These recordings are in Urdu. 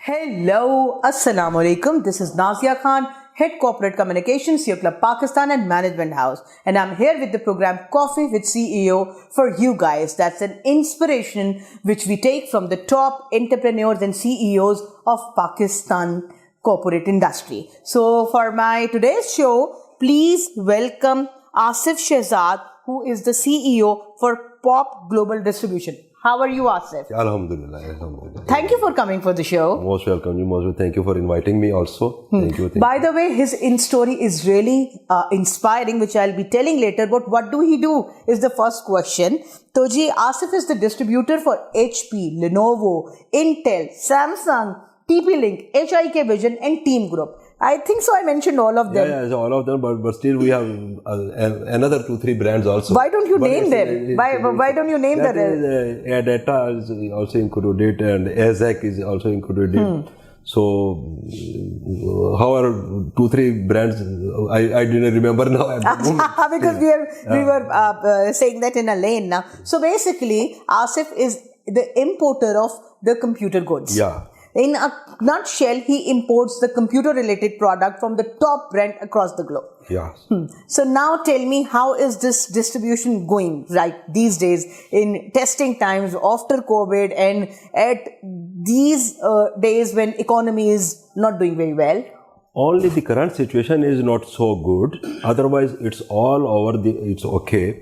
Hello, Assalamu alaikum. This is Nazia Khan, Head Corporate Communications, Your Club Pakistan and Management House. And I'm here with the program Coffee with CEO for you guys. That's an inspiration which we take from the top entrepreneurs and CEOs of Pakistan corporate industry. So for my today's show, please welcome Asif Shehzad, who is the CEO for Pop Global Distribution. How are you, Asif? Alhamdulillah. Thank you for coming for the show. Most welcome. Thank you for inviting me also. Thank you. By the way, his story is really inspiring, which I'll be telling later. But what do he do is the first question. So, ji, Asif is the distributor for HP, Lenovo, Intel, Samsung, TP-Link, HIK Vision and Team Group. I think so. I mentioned all of them. Yeah, all of them. But still, we have another 2-3 brands also. Why don't you name them? Why don't you name them? Adata is also included, and AZEC is also included. So, however, 2-3 brands, I didn't remember now. Because we were saying that in a lane now. So basically, Asif is the importer of the computer goods. Yeah. In a nutshell, he imports the computer-related product from the top brand across the globe. Yeah. So now tell me, how is this distribution going right these days in testing times after COVID and at these days when economy is not doing very well? Only the current situation is not so good. Otherwise, it's all over. It's okay.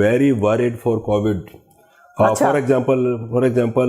very worried for COVID. For example,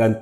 10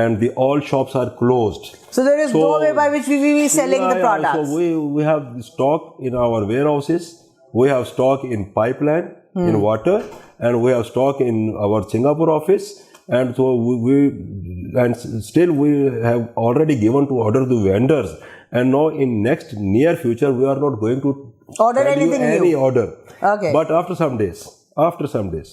and all shops are closed. So there is no way by which we will be selling the products. So we have stock in our warehouses, we have stock in pipeline, in water, and we have stock in our Singapore office. And so still we have already given to order to vendors, and now in next near future we are not going to order anything any new. order. Okay. But after some days,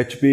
HP,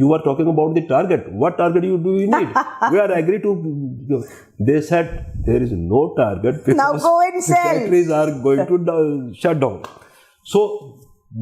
you are talking about the target. What target do you need? We are agree to. They said there is no target because now go and sell. Factories are going to shut down. So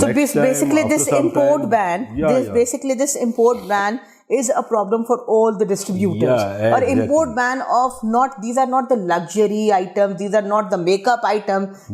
so basically this import ban is a problem for all the distributors. Or import ban of these are not the luxury items, these are not the makeup item.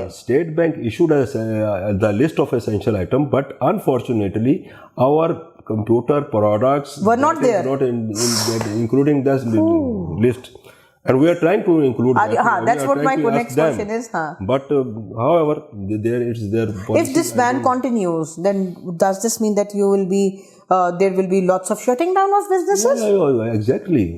Yes. State Bank issued the list of essential item, but unfortunately our computer products were not there, not including this list. And we are trying to include that. That's what my next question is. But however, it's their policy. If this ban continues, then does this mean that you will be there will be lots of shutting down of businesses? Exactly.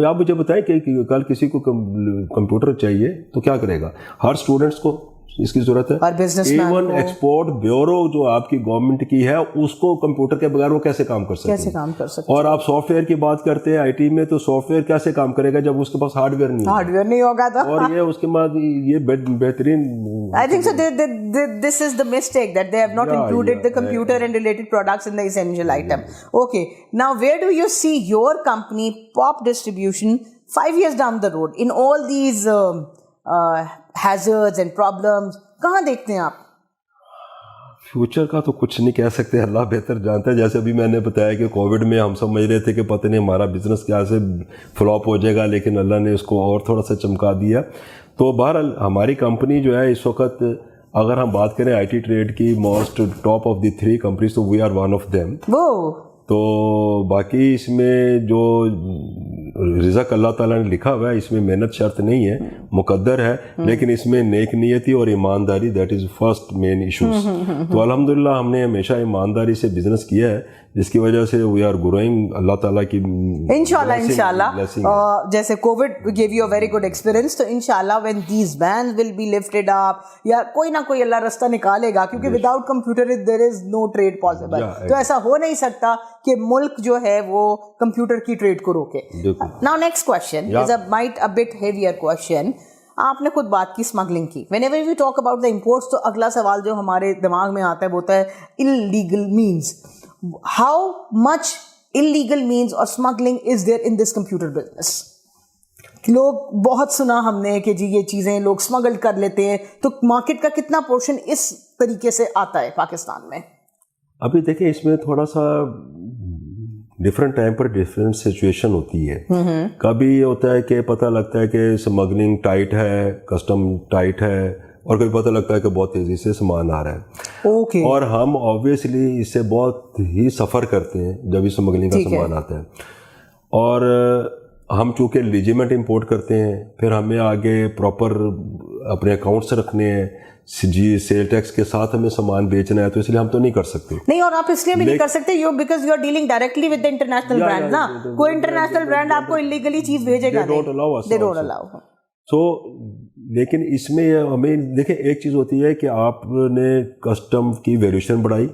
آپ مجھے بتائیں کہ کل کسی کو کمپیوٹر چاہیے تو کیا کرے گا؟ ہر اسٹوڈنٹس کو اس کی ضرورت ہے. ایون ایکسپورٹ بیورو جو آپ کی گورنمنٹ کی ہے اس کو کمپیوٹر کے بغیر وہ کیسے کام کر سکتے ہیں؟ اور آپ سافٹ ویئر کی بات کرتے ہیں آئی ٹی میں، تو سافٹ ویئر کیسے کام کرے گا جب اس کے پاس ہارڈ ویئر نہیں ہوگا؟ اور یہ اس کے بعد یہ بہترین I think so this is the mistake that they have not included the computer and related products in the essential item. Okay, now where do you see your company Pop Distribution 5 years down the road in all these hazards and problems? کہاں دیکھتے ہیں آپ؟ فیوچر کا تو کچھ نہیں کہہ سکتے، اللہ بہتر جانتا ہے. جیسے ابھی میں نے بتایا کہ کووڈ میں ہم سمجھ رہے تھے کہ پتہ نہیں ہمارا بزنس کیا سے فلاپ ہو جائے گا، لیکن اللہ نے اس کو اور تھوڑا سا چمکا دیا. تو بہرحال ہماری کمپنی جو ہے اس وقت اگر ہم بات کریں آئی ٹی ٹریڈ کی most top of the 3 companies, تو we are one of them. تو باقی اس میں جو رزق اللہ تعالیٰ نے لکھا ہوا ہے اس میں محنت شرط نہیں ہے، مقدر ہے، لیکن اس میں نیک نیتی اور ایمانداری that is first main issues. تو الحمدللہ ہم نے ہمیشہ ایمانداری سے بزنس کیا ہے، جس کی وجہ سے وی آر گروئنگ. اللہ تعالیٰ کی انشاءاللہ جیسے Covid gave you a very good experience, تو انشاءاللہ when these bans will be lifted up یا کوئی نہ کوئی اللہ رستہ نکالے گا، کیونکہ without computer there is no trade possible. تو ایسا ہو نہیں سکتا کہ ملک جو ہے وہ کمپیوٹر کی ٹریڈ کو روکے. Now next question is a bit heavier question. آپ نے خود بات کی اسمگلنگ کی. whenever we talk about the imports تو اگلا سوال جو ہمارے دماغ میں آتا ہے وہ ہوتا ہے illegal means. How much illegal means or smuggling is there in this computer business? لوگ بہت سنا ہم نے کہ جی یہ چیزیں لوگ اسمگل کر لیتے ہیں، تو مارکیٹ کا کتنا پورشن اس طریقے سے آتا ہے پاکستان میں؟ ابھی دیکھیں اس میں تھوڑا سا ڈفرینٹ ٹائم پر ڈفرینٹ سچویشن ہوتی ہے. کبھی یہ ہوتا ہے کہ پتہ لگتا ہے کہ اسمگلنگ ٹائٹ ہے، کسٹم ٹائٹ ہے، اور کبھی پتہ لگتا ہے کہ بہت تیزی سے سامان آ رہا ہے. اور ہم آبویسلی اس سے بہت ہی سفر کرتے ہیں جب اس اسمگلنگ کا سامان آتا ہے. اور ہم چونکہ لیجیمنٹ امپورٹ کرتے ہیں، پھر ہمیں آگے پراپر اپنے اکاؤنٹس رکھنے ہیں، جی سیل ٹیکس کے ساتھ ہمیں سامان بیچنا ہے، تو اس لیے ہم تو نہیں کر سکتے. نہیں، اور آپ اس لیے بھی نہیں کر سکتے because you are dealing directly with the international brand نا. کوئی انٹرنیشنل برانڈ آپ کو انلیگلی چیز بھیجے گا نہیں. They don't allow. سو لیکن اس میں ہمیں دیکھیں ایک چیز ہوتی ہے کہ آپ نے کسٹم کی ویریشن بڑھائی،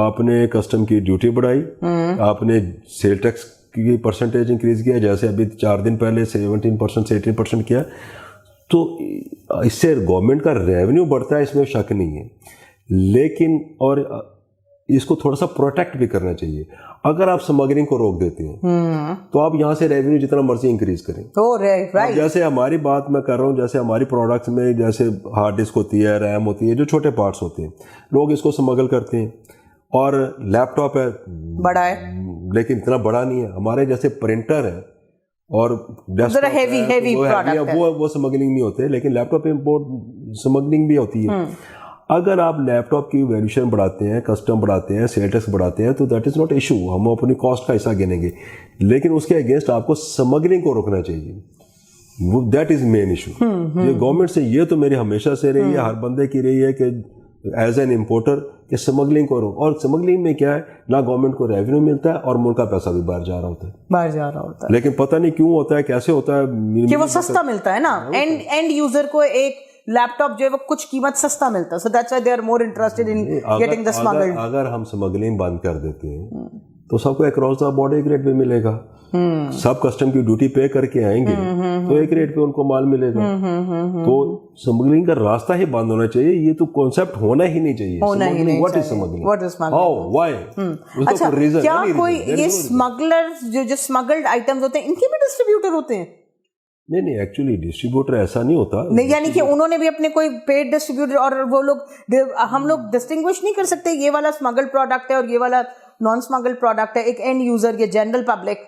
آپ نے کسٹم کی ڈیوٹی بڑھائی، آپ نے سیل ٹیکس کی پرسنٹیج انکریز کیا، جیسے ابھی 4 دن پہلے 17% سے 18% کیا. تو اس سے گورنمنٹ کا ریونیو بڑھتا ہے، اس میں شک نہیں ہے، لیکن اور اس کو تھوڑا سا پروٹیکٹ بھی کرنا چاہیے. اگر آپ اسمگلنگ کو روک دیتے ہیں تو آپ یہاں سے ریونیو جتنا مرضی انکریز کریں. جیسے ہماری بات میں کر رہا ہوں، جیسے ہماری پروڈکٹس میں جیسے ہارڈ ڈسک ہوتی ہے، ریم ہوتی ہے، جو چھوٹے پارٹس ہوتے ہیں، لوگ اس کو اسمگل کرتے ہیں. اور لیپ ٹاپ ہے، بڑا ہے لیکن اتنا بڑا نہیں ہے. ہمارے جیسے پرنٹر ہے اور وہ سمگلنگ نہیں ہوتے، لیکن لیپ ٹاپ امپورٹ سمگلنگ بھی ہوتی ہے. اگر آپ لیپ ٹاپ کی ویلیوشن بڑھاتے ہیں، کسٹم بڑھاتے ہیں، سیل ٹیکس بڑھاتے ہیں، تو دیٹ از ناٹ ایشو، ہم اپنی کاسٹ کا حصہ گنیں گے، لیکن اس کے اگینسٹ آپ کو سمگلنگ کو روکنا چاہیے. That is main issue. یہ گورنمنٹ سے یہ تو میری ہمیشہ سے رہی ہے، ہر بندے کی رہی ہے کہ ایز این امپورٹر کہ سمگلنگ کو روک. اور سمگلنگ میں کیا ہے، نہ گورنمنٹ کو ریونیو ملتا ہے اور ملک کا پیسہ بھی باہر جا رہا ہوتا ہے. لیکن پتہ نہیں کیوں ہوتا ہے، کیسے ہوتا ہے کہ وہ سستا ملتا ہے نا. اینڈ یوزر کو ایک لیپ ٹاپ جو ہے وہ کچھ قیمت سستا ملتا ہے. So that's why they are more interested in getting the smuggled. اگر ہم سمگلنگ بند کر دیتے ہیں تو سب کو اکراس دا بورڈ ایک ریٹ پہ ملے گا. سب کسٹم کی ڈیوٹی پے کر کے آئیں گے تو ایک ریٹ پہ ان کو مال ملے گا. تو سمگلنگ کا راستہ ہی بند ہونا چاہیے. یہ تو کانسیپٹ ہونا ہی نہیں چاہیے. What is smuggling? How? Why? اچھا، کیا کوئی یہ اسمگلر جو اسمگلڈ آئٹمز ہوتے ہیں ان کے بھی ڈسٹریبیوٹر ہوتے ہیں؟ نہیں، ایکچولی ڈسٹریبیوٹر ایسا نہیں ہوتا. نہیں، یعنی کہ انہوں نے بھی اپنے کوئی پیڈ ڈسٹریبیوٹر، اور وہ لوگ ہم لوگ ڈسٹنگوش نہیں کر سکتے یہ والا اسمگلڈ پروڈکٹ ہے اور یہ والا نان اسمگلڈ پروڈکٹ ہے، ایک اینڈ یوزر یا جنرل پبلک؟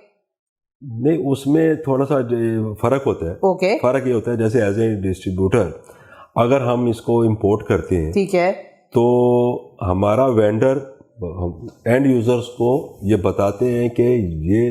نہیں، اس میں تھوڑا سا فرق ہوتا ہے. فرق یہ ہوتا ہے جیسے ایز اے ڈسٹریبیوٹر اگر ہم اس کو امپورٹ کرتے ہیں، ٹھیک ہے، تو ہمارا وینڈر اینڈ یوزرس کو یہ بتاتے ہیں کہ یہ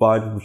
5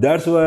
That's why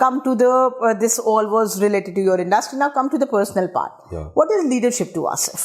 come to the this all was related to your industry. Now come to the personal part. What is leadership to Asif?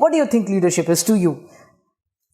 What do you think leadership is to you?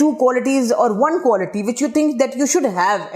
2 qualities or 1 quality which you think that you should have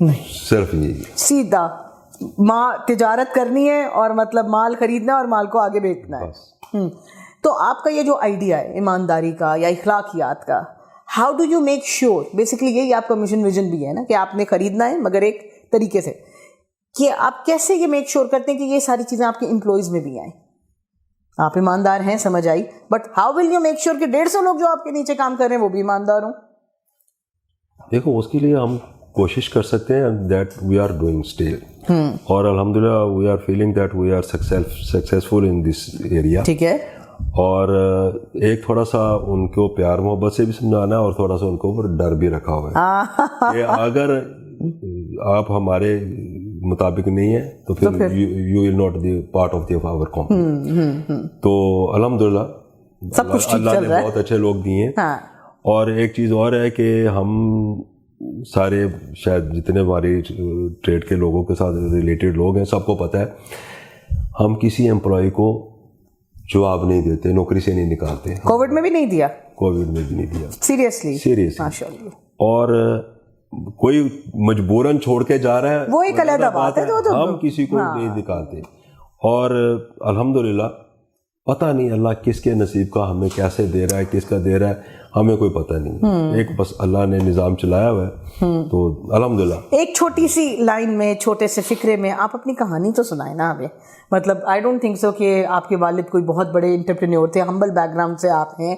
صرف یہی سیدھا تجارت کرنی ہے اور مطلب مال خریدنا اور مال کو آگے بیچنا ہے. تو آپ کا یہ جو آئیڈیا ہے ایمانداری کا یا اخلاقیات کا, how do you make sure, basically یہی آپ کا مشن ویژن بھی ہے نا کہ آپ نے خریدنا ہے مگر ایک طریقے سے, کہ آپ کیسے یہ میک شیور کرتے ہیں کہ یہ ساری چیزیں آپ کے امپلائیز میں بھی آئیں؟ آپ ایماندار ہیں, سمجھ آئی, but how will you make sure کہ 150 لوگ جو آپ کے نیچے کام کر رہے ہیں وہ بھی ایماندار ہوں؟ دیکھو اس کے لیے ہم کوشش کر سکتے ہیں that we are doing still, اور الحمدللہ we are feeling that we are successful in this area. ٹھیک ہے. اور ایک تھوڑا سا ان کو پیار محبت سے بھی سمجھانا ہے اور تھوڑا سا ان کو اوپر ڈر بھی رکھا ہوا ہے کہ اگر آپ ہمارے مطابق نہیں ہے تو پھر you will not the part of the our company. تو الحمدللہ اللہ نے بہت اچھے لوگ دیے ہیں. اور ایک چیز اور ہے کہ ہم سارے شاید جتنے ہماری ٹریڈ کے لوگوں کے ساتھ ریلیٹڈ لوگ ہیں سب کو پتہ ہے ہم کسی امپلائی کو جواب نہیں دیتے, نوکری سے نہیں نکالتے. کووڈ میں بھی نہیں دیا, کووڈ میں بھی نہیں دیا, سیریسلی ماشاءاللہ. اور کوئی مجبوراً چھوڑ کے جا رہا ہے وہ ایک علیحدہ بات ہے, ہم کسی کو نہیں نکالتے. اور الحمدللہ پتہ نہیں اللہ کس کے نصیب کا ہمیں کیسے دے رہا ہے, کس کا دے رہا ہے ہمیں کوئی پتہ نہیں. ایک بس اللہ نے نظام چلایا ہوا ہے تو الحمدللہ. ایک چھوٹی سی لائن میں, چھوٹے سے فکرے میں آپ اپنی کہانی تو سنائیں نا ہمیں. مطلب آئی ڈونٹ تھنک سو کہ آپ کے والد کوئی بہت بڑے انٹرپرینیور تھے, ہمبل بیک گراؤنڈ سے آپ ہیں.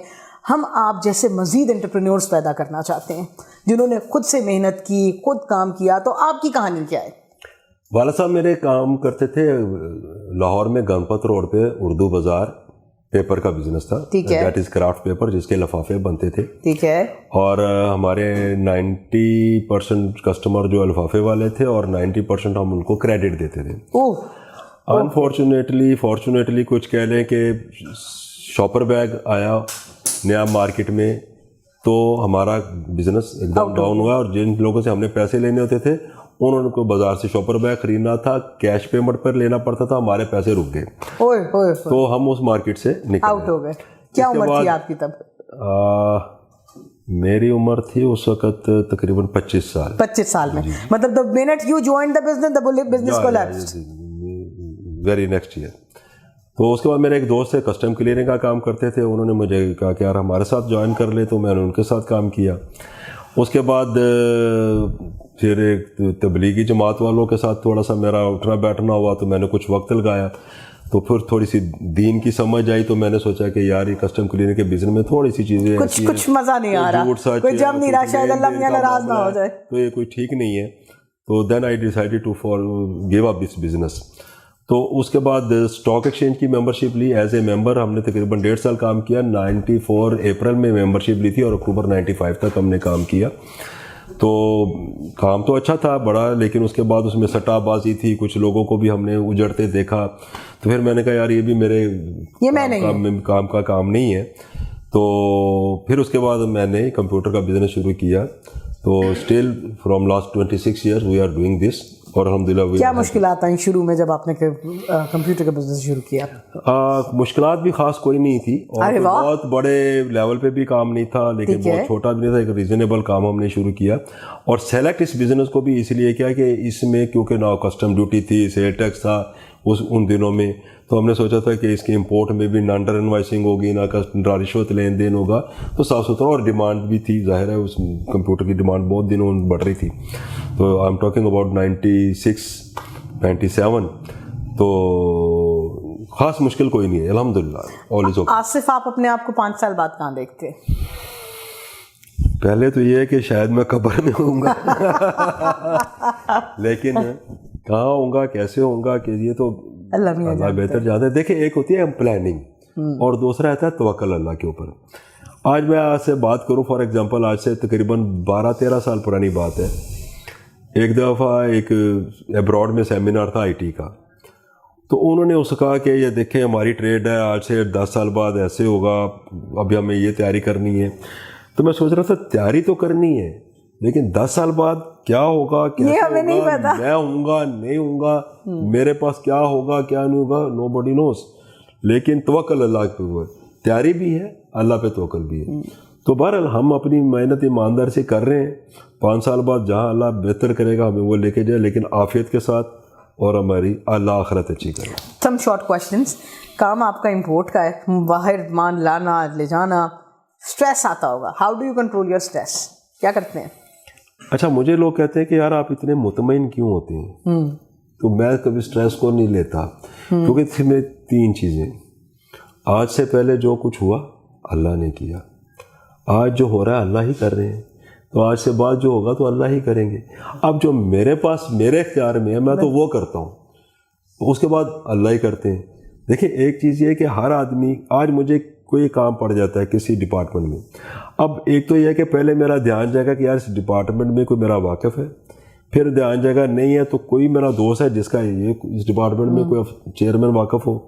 ہم آپ جیسے مزید انٹرپرینیورس پیدا کرنا چاہتے ہیں جنہوں نے خود سے محنت کی, خود کام کیا. تو آپ کی کہانی کیا ہے؟ والد صاحب میرے کام کرتے تھے لاہور میں گنپت روڈ پہ اردو بازار, پیپر کا بزنس تھا, دیٹ از کرافٹ پیپر, جس کے لفافے بنتے تھے. ٹھیک ہے. اور ہمارے 90% کسٹمر جو لفافے والے تھے اور 90% ہم ان کو کریڈٹ دیتے تھے. فارچونیٹلی کچھ کہہ لیں کہ شاپر بیگ آیا نیا مارکیٹ میں تو ہمارا بزنس ایک دم ڈاؤن ہوا, اور جن لوگوں سے ہم نے پیسے لینے ہوتے تھے انہوں نے کو بازار سے شاپر بیگ خریدنا تھا, کیش پیمنٹ پر لینا پڑتا تھا, ہمارے پیسے رک گئے. تو ہم اس مارکیٹ سے آؤٹ ہو گئے. کیا عمر تھی آپ کی تب؟ میری عمر تھی اس وقت تقریباً 25 سال. 25 سال میں مطلب the minute you joined the business, the business collapsed. Very next year. تو اس کے بعد میرے ایک دوست ہے کسٹم کلیئرنگ کا کام کرتے تھے, انہوں نے مجھے کہا کہ یار ہمارے ساتھ جوائن کر لے, تو میں نے ان کے ساتھ کام کیا. اس کے بعد پھر ایک تبلیغی جماعت والوں کے ساتھ تھوڑا سا میرا اٹھنا بیٹھنا ہوا, تو میں نے کچھ وقت لگایا. تو پھر تھوڑی سی دین کی سمجھ آئی, تو میں نے سوچا کہ یار یہ کسٹم کلیننگ کے بزنس میں تھوڑی سی چیزیں کچھ مزہ نہیں آ رہا, کوئی جم نہیں رہا, شاید اللہ میاں ناراض نہ ہو جائے, تو یہ کوئی ٹھیک نہیں ہے. تو then I decided to give up this business. تو اس کے بعد اسٹاک ایکسچینج کی ممبرشپ لی ایز اے ممبر. ہم نے تقریباً 1.5 سال کام کیا. 94 اپریل میں ممبرشپ لی تھی اور اکتوبر 95 تک ہم نے کام کیا. تو کام تو اچھا تھا بڑا, لیکن اس کے بعد اس میں سٹا بازی تھی, کچھ لوگوں کو بھی ہم نے اجڑتے دیکھا. تو پھر میں نے کہا یار یہ بھی میرے کام کا کام نہیں ہے. تو پھر اس کے بعد میں نے کمپیوٹر کا بزنس شروع کیا. تو still from last 26 years we are doing this. اور الحمدللہ. کیا مشکلات آئیں شروع میں جب آپ نے کمپیوٹر کا بزنس شروع کیا؟ مشکلات بھی خاص کوئی نہیں تھی, اور بہت بڑے لیول پہ بھی کام نہیں تھا, لیکن بہت چھوٹا بھی نہیں تھا. ایک ریزنیبل کام ہم نے شروع کیا, اور سلیکٹ اس بزنس کو بھی اس لیے کیا کہ اس میں کیونکہ نہ کسٹم ڈیوٹی تھی, سیل ٹیکس تھا ان دنوں میں. تو ہم نے سوچا تھا کہ اس کی امپورٹ میں بھی نہ انڈر انوائسنگ ہوگی, نہ رشوت لین دین ہوگا, تو صاف ستھرا, اور ڈیمانڈ بھی تھی. ظاہر ہے اس کمپیوٹر کی ڈیمانڈ بہت دنوں بڑھ رہی تھی. تو آئی ایم ٹاکنگ اباؤٹ 96 97. تو خاص مشکل کوئی نہیں ہے الحمدللہ. آصف آپ اپنے آپ کو 5 سال بعد کہاں دیکھتے؟ پہلے تو یہ ہے کہ شاید میں قبر میں ہوں گا, لیکن کہاں ہوں گا, کیسے ہوں گا, کہ یہ تو اللہ بہتر جانتا ہے. دیکھیں ایک ہوتی ہے پلاننگ, اور دوسرا رہتا ہے توکل اللہ کے اوپر. آج میں آپ سے بات کروں, فار ایگزامپل آج سے تقریباً 12-13 سال پرانی بات ہے. ایک دفعہ ایک ابراڈ میں سیمینار تھا آئی ٹی کا. تو انہوں نے اس کہا کہ یہ دیکھیں ہماری ٹریڈ ہے, آج سے 10 سال بعد ایسے ہوگا, ابھی ہمیں یہ تیاری کرنی ہے. تو میں سوچ رہا تھا تیاری تو کرنی ہے, لیکن 10 سال بعد کیا ہوگا, کیسے ہوگا, میں ہوں گا نہیں ہوں گا, میرے پاس کیا ہوگا کیا نہیں ہوگا, نو باڈی نوز. لیکن توکل اللہ کے اوپر, تیاری بھی ہے, اللہ پہ توکل بھی ہے. تو بہرحال ہم اپنی محنت ایماندار سے کر رہے ہیں. 5 سال بعد جہاں اللہ بہتر کرے گا ہمیں وہ لے کے جائے, لیکن عافیت کے ساتھ, اور ہماری اللہ آخرت اچھی کرے. سم شارٹ کوشچنس. کام آپ کا امپورٹ کا ہے, باہر مال لانا لے جانا, اسٹریس آتا ہوگا. How do you control your stress? کیا کرتے ہیں؟ اچھا, مجھے لوگ کہتے ہیں کہ یار آپ اتنے مطمئن کیوں ہوتے ہیں؟ تو میں کبھی اسٹریس کو نہیں لیتا, کیونکہ اس میں 3 چیزیں. آج سے پہلے جو کچھ ہوا اللہ نے کیا, آج جو ہو رہا ہے اللہ ہی کر رہے ہیں, تو آج سے بعد جو ہوگا تو اللہ ہی کریں گے. اب جو میرے پاس میرے اختیار میں ہے میں تو وہ کرتا ہوں, تو اس کے بعد اللہ ہی کرتے ہیں. دیکھیں ایک چیز یہ ہے کہ ہر آدمی, آج مجھے کوئی کام پڑ جاتا ہے کسی ڈپارٹمنٹ میں, اب ایک تو یہ ہے کہ پہلے میرا دھیان جائے گا کہ یار اس ڈپارٹمنٹ میں کوئی میرا واقف ہے, پھر دھیان جائے گا نہیں ہے تو کوئی میرا دوست ہے جس کا یہ اس ڈپارٹمنٹ میں کوئی چیئرمین واقف ہو.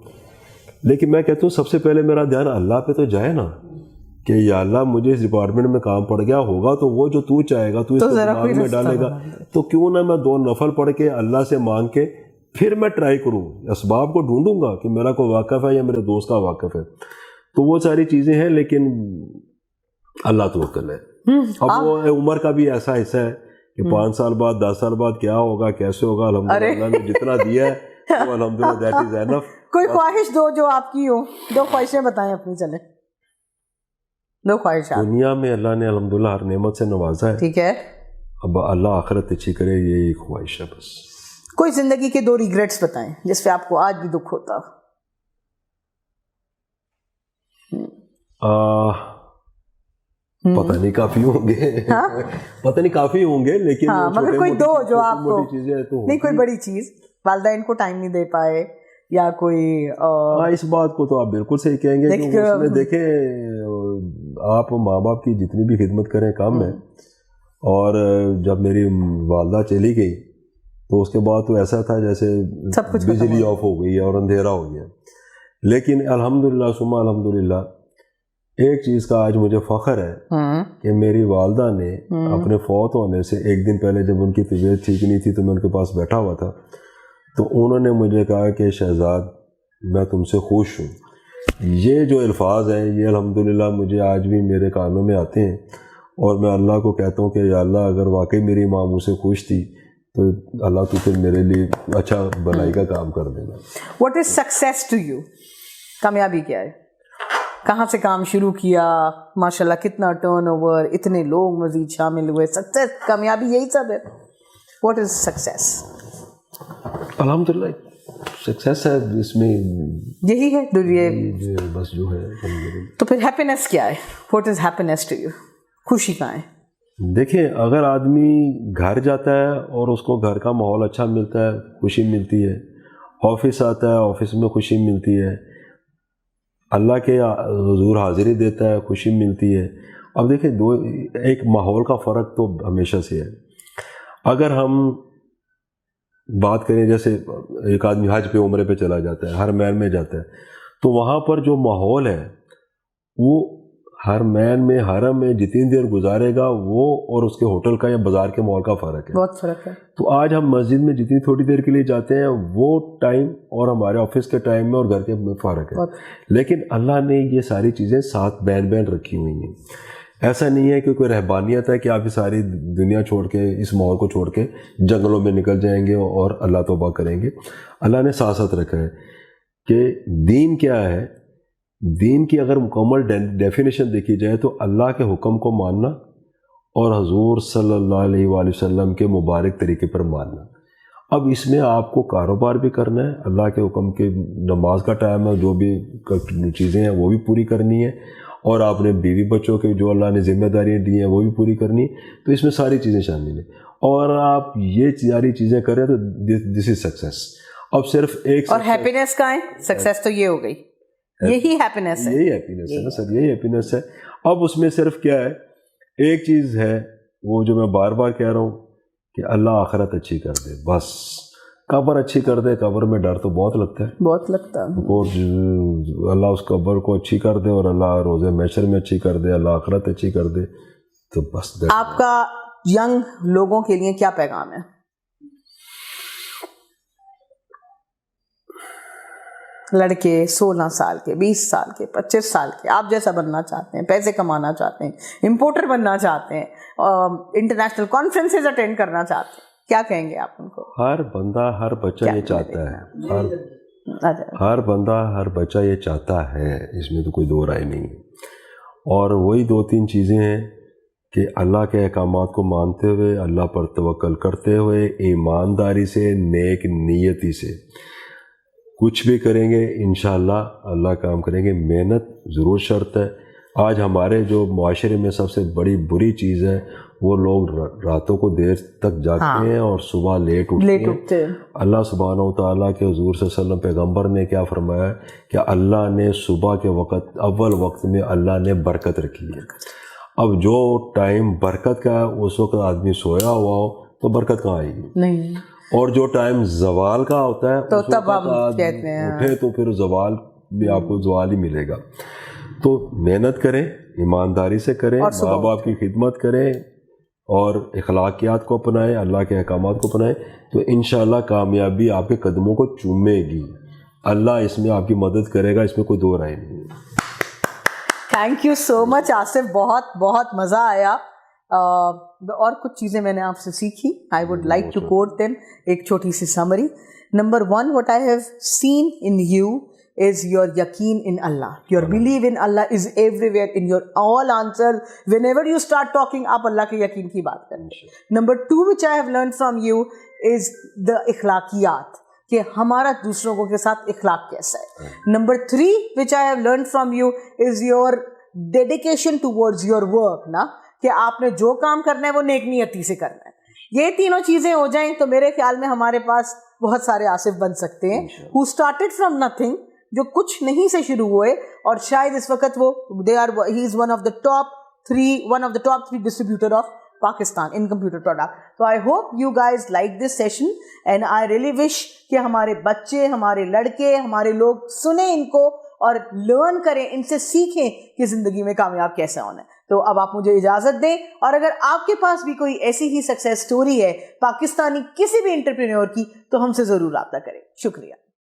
لیکن میں کہتا ہوں سب سے پہلے میرا دھیان اللہ پہ تو جائے نا, کہ یا اللہ مجھے اس ڈپارٹمنٹ میں کام پڑ گیا ہوگا تو وہ جو تو چاہے گا تو اس کو دماغ میں ڈالے گا, تو کیوں نہ میں 2 نفل پڑھ کے اللہ سے مانگ کے پھر میں ٹرائی کروں, اسباب کو ڈھونڈوں گا کہ میرا کوئی واقف ہے یا میرے دوست کا واقف ہے. تو وہ ساری چیزیں ہیں, لیکن اللہ توکل ہے. اب وہ عمر کا بھی ایسا حصہ ہے کہ 5 سال بعد 10 سال بعد کیا ہوگا کیسے ہوگا, الحمدللہ اللہ نے جتنا دیا ہے وہ الحمدللہ دیٹ از انف. کوئی خواہش دو جو آپ کی ہو, 2 خواہشیں بتائیں اپنی. چلیں 2 خواہشات. دنیا میں اللہ نے الحمدللہ ہر نعمت سے نوازا ہے, ٹھیک ہے, اب اللہ آخرت اچھی کرے, یہی ایک خواہش ہے بس. کوئی زندگی کے 2 ریگریٹس بتائیں جس پہ آپ کو آج بھی دکھ ہوتا ہو. پتہ نہیں کافی ہوں گے, پتہ نہیں کافی ہوں گے, لیکن مگر کوئی 2 جو آپ کو, چیزیں تو نہیں کوئی بڑی چیز, والدین کو ٹائم نہیں دے پائے یا کوئی. اس بات کو تو آپ بالکل صحیح کہیں گے کہ اس میں دیکھیں آپ ماں باپ کی جتنی بھی خدمت کریں کم ہے, اور جب میری والدہ چلی گئی تو اس کے بعد تو ایسا تھا جیسے بجلی آف ہو گئی اور اندھیرا ہو گیا. لیکن الحمدللہ ثم الحمدللہ ایک چیز کا آج مجھے فخر ہے کہ میری والدہ نے اپنے فوت ہونے سے 1 دن پہلے جب ان کی طبیعت ٹھیک نہیں تھی تو میں ان کے پاس بیٹھا ہوا تھا, تو انہوں نے مجھے کہا کہ شہزاد میں تم سے خوش ہوں. یہ جو الفاظ ہیں یہ الحمدللہ مجھے آج بھی میرے کانوں میں آتے ہیں, اور میں اللہ کو کہتا ہوں کہ یا اللہ اگر واقعی میری ماں مجھ سے خوش تھی تو اللہ تو پھر میرے لیے اچھا بھلائی کا کام کر دینا. What is success to you? کامیابی کیا ہے؟ کہاں سے کام شروع کیا, ماشاءاللہ کتنا ٹرن اوور, اتنے لوگ مزید شامل ہوئے, سکسیس کامیابی یہی سب ہے. What is success? الحمدللہ سکسیس ہے اس میں یہی ہے بس جو ہے. تو پھر ہیپینس کیا ہے؟ What is happiness to you? خوشی کہاں ہے؟ دیکھیں اگر آدمی گھر جاتا ہے اور اس کو گھر کا ماحول اچھا ملتا ہے خوشی ملتی ہے, آفس آتا ہے آفس میں خوشی ملتی ہے, اللہ کے حضور حاضری دیتا ہے خوشی ملتی ہے. اب دیکھیں ایک ماحول کا فرق تو ہمیشہ سے ہے. اگر ہم بات کریں جیسے ایک آدمی حج پہ عمرے پہ چلا جاتا ہے, حرمین میں جاتا ہے, تو وہاں پر جو ماحول ہے وہ حرمین میں حرم میں جتنی دیر گزارے گا وہ اور اس کے ہوٹل کا یا بازار کے ماحول کا فرق ہے, بہت فرق ہے. تو آج ہم مسجد میں جتنی تھوڑی دیر کے لیے جاتے ہیں وہ ٹائم اور ہمارے آفس کے ٹائم میں اور گھر کے میں فرق ہے. لیکن اللہ نے یہ ساری چیزیں ساتھ بین بین رکھی ہوئی ہیں. ایسا نہیں ہے کہ کوئی رہبانیت ہے کہ آپ یہ ساری دنیا چھوڑ کے اس ماحول کو چھوڑ کے جنگلوں میں نکل جائیں گے اور اللہ توبہ کریں گے. اللہ نے ساتھ ساتھ رکھا ہے کہ دین کیا ہے. دین کی اگر مکمل ڈیفینیشن دیکھی جائے تو اللہ کے حکم کو ماننا اور حضور صلی اللہ علیہ وآلہ وسلم کے مبارک طریقے پر ماننا. اب اس میں آپ کو کاروبار بھی کرنا ہے, اللہ کے حکم کے نماز کا ٹائم ہے, جو بھی چیزیں ہیں وہ بھی پوری کرنی ہے, اور آپ نے بیوی بچوں کے جو اللہ نے ذمہ داریاں دی ہیں وہ بھی پوری کرنی ہے. تو اس میں ساری چیزیں شامل ہیں, اور آپ یہ ساری چیزیں کریں تو دس از سکسیس. اب صرف ایک اور ہیپینس کا ہے, سکسیس تو یہ ہو گئی, یہی ہیپینس ہے, یہی ہیپینس ہے نا سر, یہی ہیپینس ہے. اب اس میں صرف کیا ہے, ایک چیز ہے وہ جو میں بار بار کہہ رہا ہوں کہ اللہ آخرت اچھی کر دے, بس قبر اچھی کر دے. قبر میں ڈر تو بہت لگتا ہے, بہت لگتا ہے. اللہ اس قبر کو اچھی کر دے اور اللہ روزے محشر میں اچھی کر دے, اللہ آخرت اچھی کر دے, تو بس. آپ کا ینگ لوگوں کے لیے کیا پیغام ہے؟ لڑکے 16 سال کے, 20 سال کے, 25 سال کے, آپ جیسا بننا چاہتے ہیں, پیسے کمانا چاہتے ہیں, امپورٹر بننا چاہتے ہیں, انٹرنیشنل کانفرنسز اٹینڈ کرنا چاہتے ہیں, کیا کہیں گے آپ ان کو؟ ہر بندہ ہر بچہ یہ چاہتا ہے, ہر بندہ ہر بچہ یہ چاہتا ہے, اس میں تو کوئی دو رائے نہیں ہے. اور وہی 2-3 چیزیں ہیں کہ اللہ کے احکامات کو مانتے ہوئے, اللہ پر توکل کرتے ہوئے, ایمانداری سے, نیک نیتی سے کچھ بھی کریں گے انشاءاللہ اللہ کام کریں گے. محنت ضرور شرط ہے. آج ہمارے جو معاشرے میں سب سے بڑی بری چیز ہے, وہ لوگ راتوں کو دیر تک جاگتے ہیں اور صبح لیٹ اٹھتے ہیں. اللہ سبحانہ و تعالیٰ کے حضور صلی اللہ علیہ وسلم پیغمبر نے کیا فرمایا ہے کہ اللہ نے صبح کے وقت, اول وقت میں اللہ نے برکت رکھی ہے. اب جو ٹائم برکت کا ہے اس وقت آدمی سویا ہوا ہو تو برکت کہاں آئے گی؟ نہیں. اور جو ٹائم زوال کا ہوتا ہے تو تب ہم کہتے ہیں اٹھے تو پھر زوال بھی آپ کو زوال ہی ملے گا. تو محنت کریں, ایمانداری سے کریں, ماں باپ کی خدمت کریں اور اخلاقیات کو اپنائیں, اللہ کے احکامات کو اپنائیں, تو انشاءاللہ کامیابی آپ کے قدموں کو چومے گی. اللہ اس میں آپ کی مدد کرے گا, اس میں کوئی دو رائے نہیں. تھینک یو سو مچ آصف, بہت بہت مزہ آیا. اور کچھ چیزیں میں نے آپ سے سیکھی. I would like to quote them. ایک چھوٹی سی summary. Number 1, what I have seen in you is your yaqeen in Allah. Your belief in Allah is everywhere in your all answers. Whenever you start talking, آپ اللہ کے یقین کی بات کریں. Number 2, which I have learned from you is the اخلاقیات, کہ ہمارا دوسروں کو کے ساتھ اخلاق کیسا ہے. Number 3, which I have learned from you is your dedication towards your work, نا, کہ آپ نے جو کام کرنا ہے وہ نیک نیتی سے کرنا ہے. یہ تینوں چیزیں ہو جائیں تو میرے خیال میں ہمارے پاس بہت سارے آصف بن سکتے ہیں who started from nothing, جو کچھ نہیں سے شروع ہوئے, اور شاید اس وقت وہ he is one of the top 3 distributor of Pakistan in computer product. So I hope you guys like this session and I really wish کہ ہمارے بچے, ہمارے لڑکے, ہمارے لوگ سنیں ان کو اور لرن کریں, ان سے سیکھیں کہ زندگی میں کامیاب کیسے ہونا ہے. تو اب آپ مجھے اجازت دیں, اور اگر آپ کے پاس بھی کوئی ایسی ہی سکسیس سٹوری ہے پاکستانی کسی بھی انٹرپرینور کی تو ہم سے ضرور رابطہ کریں. شکریہ.